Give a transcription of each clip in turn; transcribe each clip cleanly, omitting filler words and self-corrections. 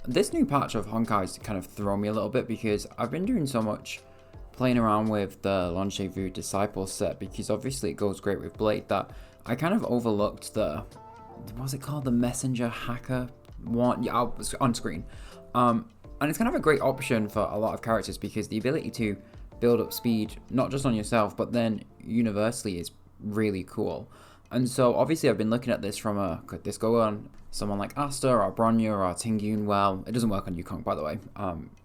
This new patch of Honkai's kind of thrown me a little bit because I've been doing so much playing around with the Longevue Disciple set, because obviously it goes great with Blade, that I kind of overlooked the, what's it called, the Messenger Hacker one, yeah, on screen. And it's kind of a great option for a lot of characters because the ability to build up speed, not just on yourself, but then universally, is really cool. And so obviously I've been looking at this from could this go on someone like Asta or Bronya or Tingyun? Well, it doesn't work on Yukong, by the way,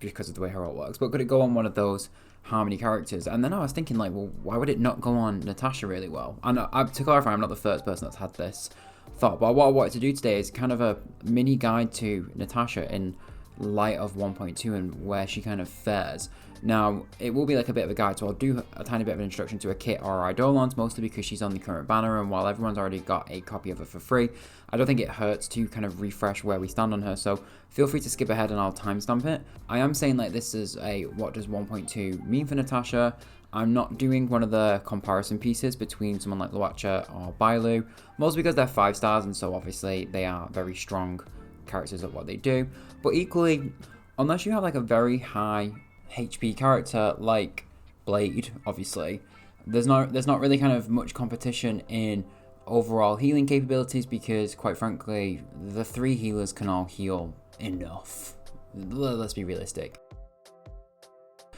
because of the way her ult works, but could it go on one of those Harmony characters? And then I was thinking, like, well, why would it not go on Natasha really well? And to clarify, I'm not the first person that's had this thought, but what I wanted to do today is kind of a mini guide to Natasha in light of 1.2 and where she kind of fares. Now, it will be like a bit of a guide, so I'll do a tiny bit of an introduction to a kit or Eidolons, mostly because she's on the current banner, and while everyone's already got a copy of her for free, I don't think it hurts to kind of refresh where we stand on her, so feel free to skip ahead and I'll timestamp it. I am saying, like, this is a what does 1.2 mean for Natasha. I'm not doing one of the comparison pieces between someone like Luacha or Bailu, mostly because they're 5 stars, and so obviously they are very strong characters at what they do, but equally, unless you have like a very high HP character like Blade, obviously, there's not really kind of much competition in overall healing capabilities, because quite frankly, the 3 healers can all heal enough. Let's be realistic.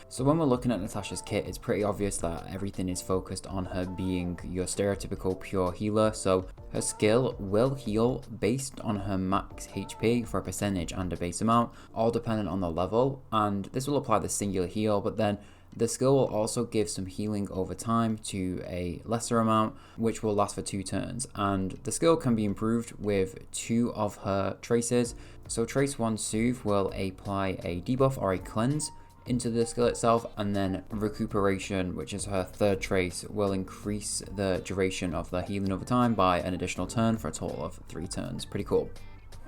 So when we're looking at Natasha's kit, it's pretty obvious that everything is focused on her being your stereotypical pure healer. So her skill will heal based on her max HP for a percentage and a base amount, all dependent on the level, and this will apply the singular heal, but then the skill will also give some healing over time to a lesser amount, which will last for 2 turns, and the skill can be improved with 2 of her traces. So Trace 1 Soothe will apply a debuff or a cleanse into the skill itself, and then Recuperation, which is her 3rd trace, will increase the duration of the healing over time by an additional turn for a total of 3 turns. Pretty cool.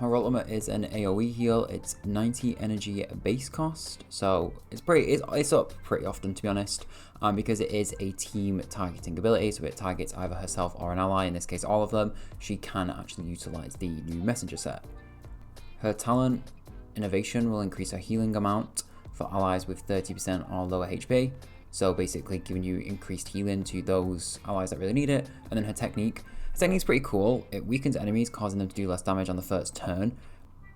Her ultimate is an AoE heal. It's 90 energy base cost, so it's up pretty often, to be honest, because it is a team targeting ability, so it targets either herself or an ally, in this case all of them. She can actually utilize the new messenger set. Her talent, Innovation, will increase her healing amount for allies with 30% or lower HP, so basically giving you increased healing to those allies that really need it. And then her technique's pretty cool. It weakens enemies, causing them to do less damage on the first turn,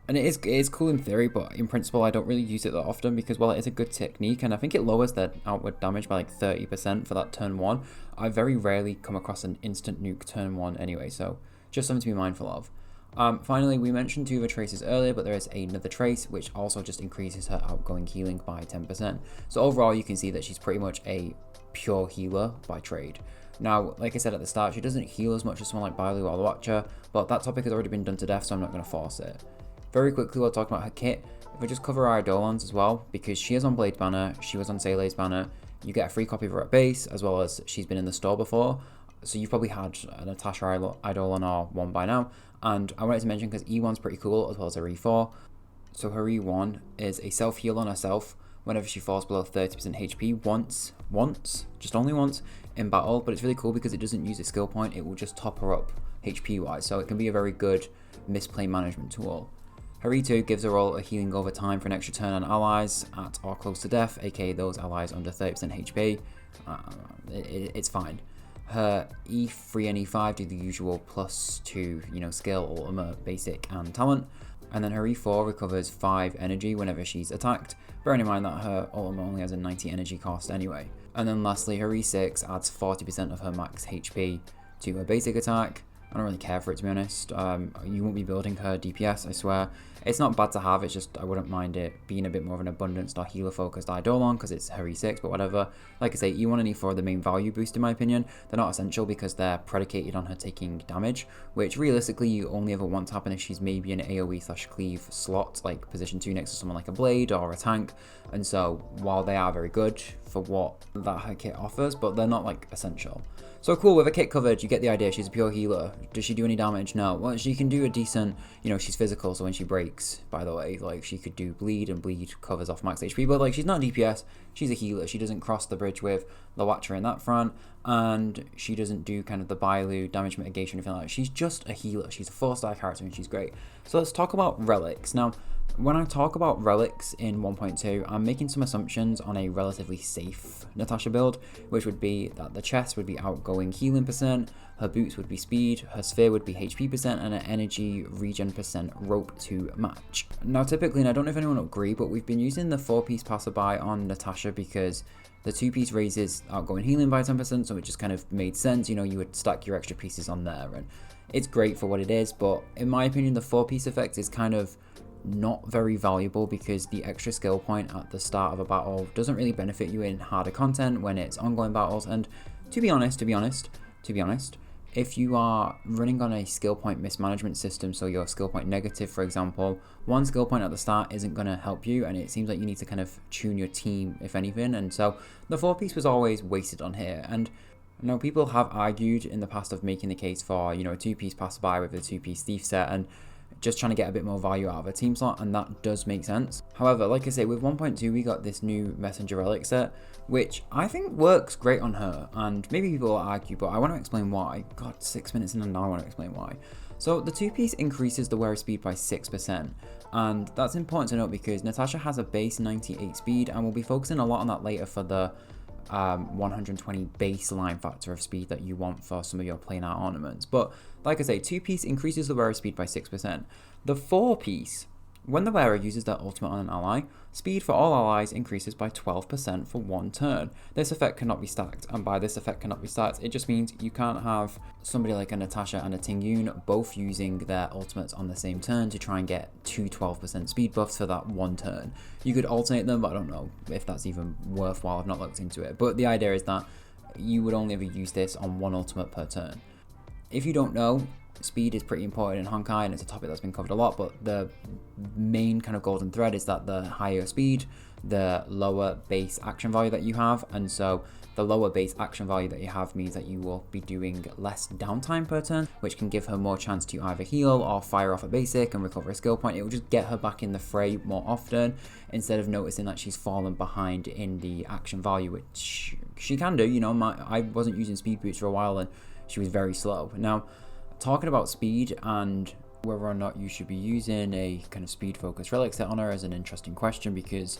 and it is cool in theory, but in principle I don't really use it that often, because while it is a good technique and I think it lowers their outward damage by like 30% for that turn 1, I very rarely come across an instant nuke turn 1 anyway, so just something to be mindful of. Finally, we mentioned 2 of the traces earlier, but there is another trace which also just increases her outgoing healing by 10%. So overall, you can see that she's pretty much a pure healer by trade. Now, like I said at the start, she doesn't heal as much as someone like Bailu or Luacha, but that topic has already been done to death, so I'm not going to force it. Very quickly, we'll talk about her kit. If I just cover our Eidolons as well, because she is on Blade's banner, she was on Sele's banner, you get a free copy of her at base, as well as she's been in the store before. So you've probably had a Natasha Eidolon or one by now, and I wanted to mention because E1's pretty cool, as well as her E4. So her E1 is a self-heal on herself whenever she falls below 30% HP once, just only once, in battle, but it's really cool because it doesn't use a skill point, it will just top her up HP-wise, so it can be a very good misplay management tool. Her E2 gives her all a healing over time for an extra turn on allies at or close to death, aka those allies under 30% HP. It's fine. Her E3 and E5 do the usual +2, skill, ultimate, basic, and talent. And then her E4 recovers 5 energy whenever she's attacked, bearing in mind that her ultimate only has a 90 energy cost anyway. And then lastly, her E6 adds 40% of her max HP to her basic attack. I don't really care for it, to be honest. You won't be building her DPS, I swear. It's not bad to have, it's just I wouldn't mind it being a bit more of an abundance or healer focused Eidolon because it's her E6, but whatever. Like I say, E1 and E4 are the main value boost in my opinion. They're not essential because they're predicated on her taking damage, which realistically you only ever want to happen if she's maybe an AoE/cleave slot, like position 2 next to someone like a Blade or a tank. And so while they are very good for what that her kit offers, but they're not like essential. So cool, with a kit covered, you get the idea. She's a pure healer. Does she do any damage? No. Well, she can do a decent, she's physical, so when she breaks, by the way, like, she could do bleed, and bleed covers off max HP, but, like, she's not DPS, she's a healer. She doesn't cross the bridge with Luacha in that front, and she doesn't do kind of the Bailu damage mitigation or anything like that. She's just a healer. She's a 4-star character, and she's great. So let's talk about relics. Now, When I talk about relics in 1.2, I'm making some assumptions on a relatively safe Natasha build, which would be that the chest would be outgoing healing percent, her boots would be speed, her sphere would be HP percent, and her energy regen percent rope to match. Now typically, and I don't know if anyone will agree, but we've been using the 4-piece Passerby on Natasha because the 2-piece raises outgoing healing by 10%, so it just kind of made sense. You know, you would stack your extra pieces on there, and it's great for what it is, but in my opinion, the 4-piece effect is kind of not very valuable because the extra skill point at the start of a battle doesn't really benefit you in harder content when it's ongoing battles. And to be honest, if you are running on a skill point mismanagement system, so your skill point negative, for example, one skill point at the start isn't going to help you, and it seems like you need to kind of tune your team, if anything. And so the 4-piece was always wasted on here. And now people have argued in the past of making the case for, you know, a 2-piece Passerby with a 2-piece thief set and just trying to get a bit more value out of a team slot, and that does make sense. However, like I say, with 1.2 we got this new Messenger Relic set, which I think works great on her, and maybe people will argue, but I want to explain why. God, 6 minutes in and now I want to explain why. So the 2-piece increases the wearer speed by 6%, and that's important to note because Natasha has a base 98 speed, and we'll be focusing a lot on that later for the 120 baseline factor of speed that you want for some of your planar ornaments. But like I say, 2-piece increases the wearer speed by 6%. The 4-piece, when the wearer uses their ultimate on an ally, speed for all allies increases by 12% for 1 turn. This effect cannot be stacked, and by this effect cannot be stacked, it just means you can't have somebody like a Natasha and a Ting Yun both using their ultimates on the same turn to try and get 2 12% speed buffs for that 1 turn. You could alternate them, but I don't know if that's even worthwhile. I've not looked into it. But the idea is that you would only ever use this on 1 ultimate per turn. If you don't know, speed is pretty important in Honkai, and it's a topic that's been covered a lot, but the main kind of golden thread is that the higher speed, the lower base action value that you have, and so the lower base action value that you have means that you will be doing less downtime per turn, which can give her more chance to either heal or fire off a basic and recover a skill point. It will just get her back in the fray more often instead of noticing that she's fallen behind in the action value, which she can do. You know, I wasn't using speed boots for a while and she was very slow. Now, talking about speed and whether or not you should be using a kind of speed focused relic set on her is an interesting question because,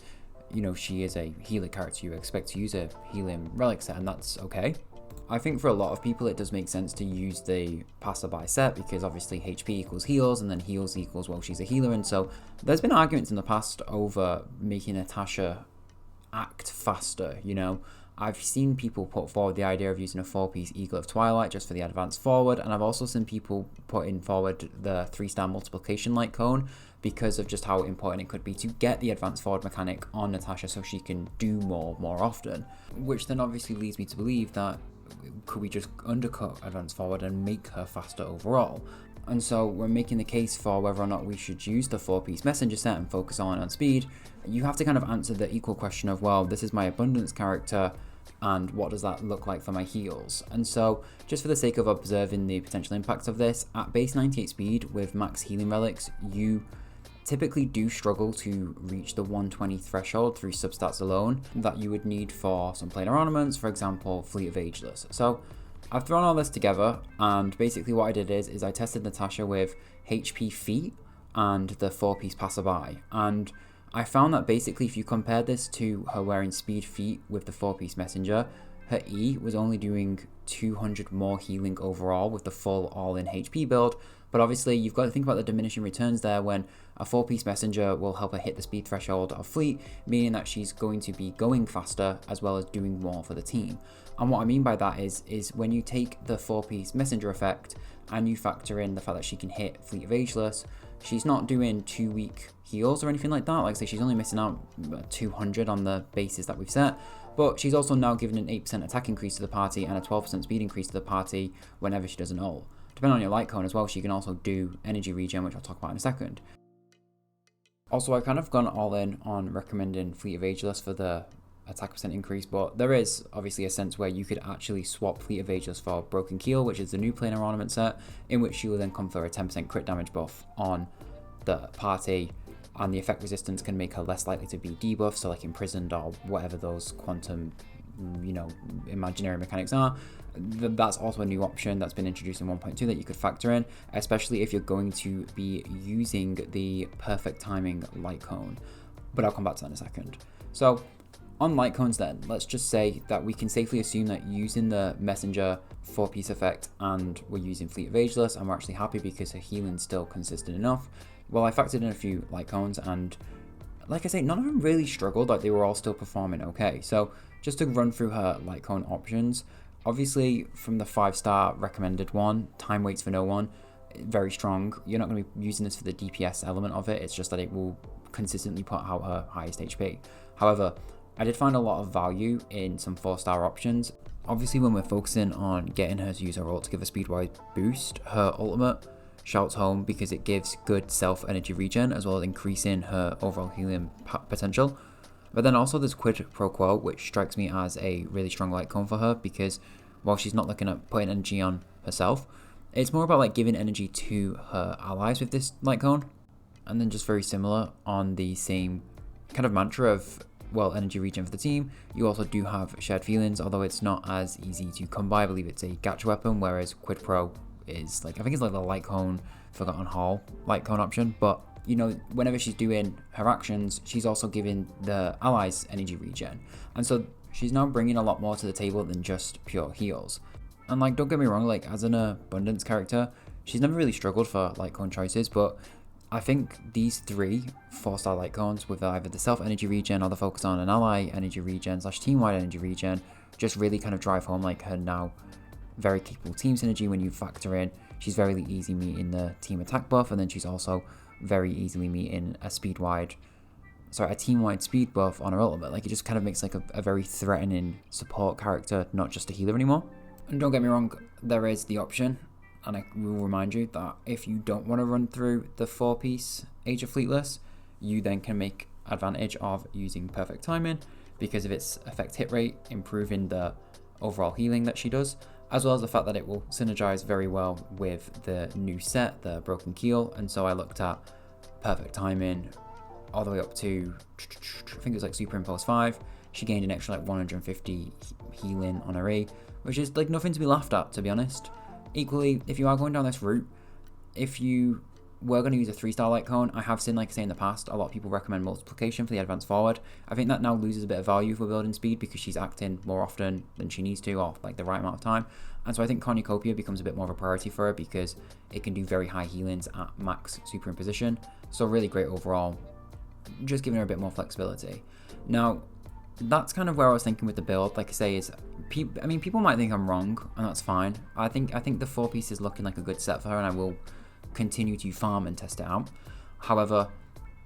you know, she is a healer character. You expect to use a healing relic set, and that's okay. I think for a lot of people it does make sense to use the Passerby set because obviously HP equals heals, and then heals equals, well, she's a healer. And so there's been arguments in the past over making Natasha act faster, you know. I've seen people put forward the idea of using a 4-piece Eagle of Twilight just for the advanced forward, and I've also seen people putting forward the 3-star multiplication light cone because of just how important it could be to get the advanced forward mechanic on Natasha so she can do more often, which then obviously leads me to believe that could we just undercut advanced forward and make her faster overall. And so we're making the case for whether or not we should use the 4-piece messenger set and focus on speed. You have to kind of answer the equal question of, well, this is my abundance character, and what does that look like for my heals? And so just for the sake of observing the potential impacts of this, at base 98 speed with max healing relics, you typically do struggle to reach the 120 threshold through substats alone that you would need for some planar ornaments, for example, Fleet of Ageless. So I've thrown all this together, and basically what I did is I tested Natasha with HP feet and the 4-piece Passerby, and I found that basically if you compare this to her wearing speed feet with the 4-piece messenger, her E was only doing 200 more healing overall with the full all-in HP build. But obviously you've got to think about the diminishing returns there when a 4-piece messenger will help her hit the speed threshold of fleet, meaning that she's going to be going faster as well as doing more for the team. And what I mean by that is when you take the 4-piece messenger effect and you factor in the fact that she can hit Fleet of Ageless, she's not doing 2 weak heals or anything like that. Like I say, she's only missing out 200 on the bases that we've set, but she's also now given an 8% attack increase to the party and a 12% speed increase to the party whenever she does an ult. Depending on your light cone as well, she can also do energy regen, which I'll talk about in a second. Also, I've kind of gone all in on recommending Fleet of Ageless for the attack percent increase, but there is obviously a sense where you could actually swap Fleet of Ageless for Broken Keel, which is the new planar ornament set, in which she will then confer a 10% crit damage buff on the party, and the effect resistance can make her less likely to be debuffed, so like imprisoned or whatever those quantum imaginary mechanics are. That's also a new option that's been introduced in 1.2 that you could factor in, especially if you're going to be using the perfect timing light cone. But I'll come back to that in a second. So on light cones then, let's just say that we can safely assume that using the Messenger 4-piece effect and we're using Fleet of Ageless, and we're actually happy because her healing's still consistent enough. Well, I factored in a few light cones, and like I say, none of them really struggled, like they were all still performing okay. So just to run through her light cone options, obviously from the 5-star recommended one, Time Waits for No One, very strong. You're not going to be using this for the DPS element of it, it's just that it will consistently put out her highest HP. However, I did find a lot of value in some 4-star options. Obviously when we're focusing on getting her to use her ult to give a speed-wise boost, her ultimate shouts home because it gives good self-energy regen as well as increasing her overall healing potential. But then also there's quid pro quo, which strikes me as a really strong light cone for her, because while she's not looking at putting energy on herself, it's more about like giving energy to her allies with this light cone. And then just very similar on the same kind of mantra of, well, energy regen for the team, you also do have shared feelings, although it's not as easy to come by. I believe it's a gacha weapon, whereas quid pro is like, I think it's like the light cone Forgotten Hall light cone option. But whenever she's doing her actions, she's also giving the allies energy regen, and so she's now bringing a lot more to the table than just pure heals. And like, don't get me wrong, like as an abundance character, she's never really struggled for light cone choices, but I think these 3 4-star light cones with either the self energy regen or the focus on an ally energy regen / team wide energy regen just really kind of drive home like her now very capable team synergy. When you factor in, she's very easy meeting the team attack buff, and then she's also very easily meeting a team-wide speed buff on her ultimate. Like, it just kind of makes like a very threatening support character, not just a healer anymore. And don't get me wrong, there is the option, and I will remind you that if you don't want to run through the 4-piece Age of Fleetless, you then can make advantage of using perfect timing because of its effect hit rate, improving the overall healing that she does, as well as the fact that it will synergize very well with the new set, the Broken Keel. And so I looked at perfect timing all the way up to, I think it was like Superimpulse 5. She gained an extra like 150 healing on her E, which is like nothing to be laughed at, to be honest. Equally, if you are going down this route, if you were going to use a 3-star light cone, I have seen, like I say in the past, a lot of people recommend multiplication for the advance forward. I think that now loses a bit of value for building speed because she's acting more often than she needs to, or like the right amount of time. And so I think Cornucopia becomes a bit more of a priority for her because it can do very high healings at max superimposition. So really great overall, just giving her a bit more flexibility. Now, that's kind of where I was thinking with the build. Like I say, people might think I'm wrong, and that's fine. I think the 4-piece is looking like a good set for her, and I will continue to farm and test it out. However,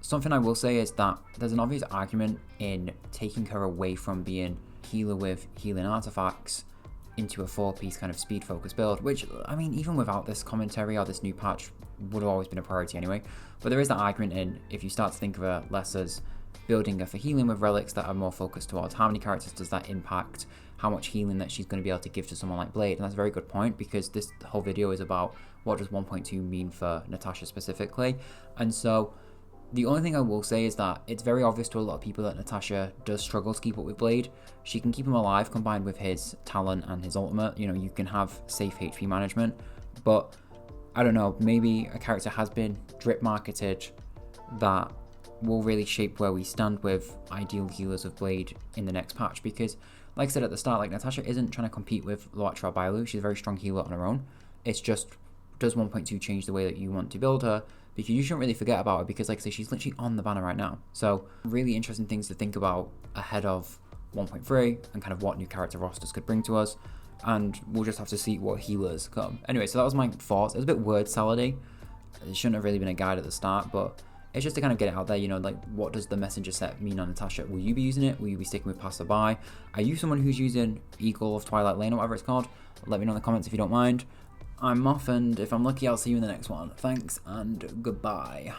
something I will say is that there's an obvious argument in taking her away from being healer with healing artifacts into a 4-piece kind of speed focused build, which, I mean, even without this commentary or this new patch, would have always been a priority anyway. But there is that argument in, if you start to think of her less as building her for healing with relics that are more focused towards how many characters does that impact, how much healing that she's going to be able to give to someone like Blade. And that's a very good point, because this whole video is about what does 1.2 mean for Natasha specifically. And so the only thing I will say is that it's very obvious to a lot of people that Natasha does struggle to keep up with Blade. She can keep him alive combined with his talent and his ultimate. You can have safe HP management, but I don't know, maybe a character has been drip marketed that will really shape where we stand with ideal healers of Blade in the next patch. Because like I said at the start, like, Natasha isn't trying to compete with Loatra or Bailu. She's a very strong healer on her own. It's just, does 1.2 change the way that you want to build her? Because you shouldn't really forget about her, because like I say, she's literally on the banner right now. So really interesting things to think about ahead of 1.3 and kind of what new character rosters could bring to us. And we'll just have to see what healers come. Anyway, so that was my thoughts. It was a bit word salady. It shouldn't have really been a guide at the start, but it's just to kind of get it out there, like, what does the Messenger set mean on Natasha? Will you be using it? Will you be sticking with Passerby? Are you someone who's using Eagle of Twilight Lane or whatever it's called? Let me know in the comments if you don't mind. I'm off, and if I'm lucky, I'll see you in the next one. Thanks, and goodbye.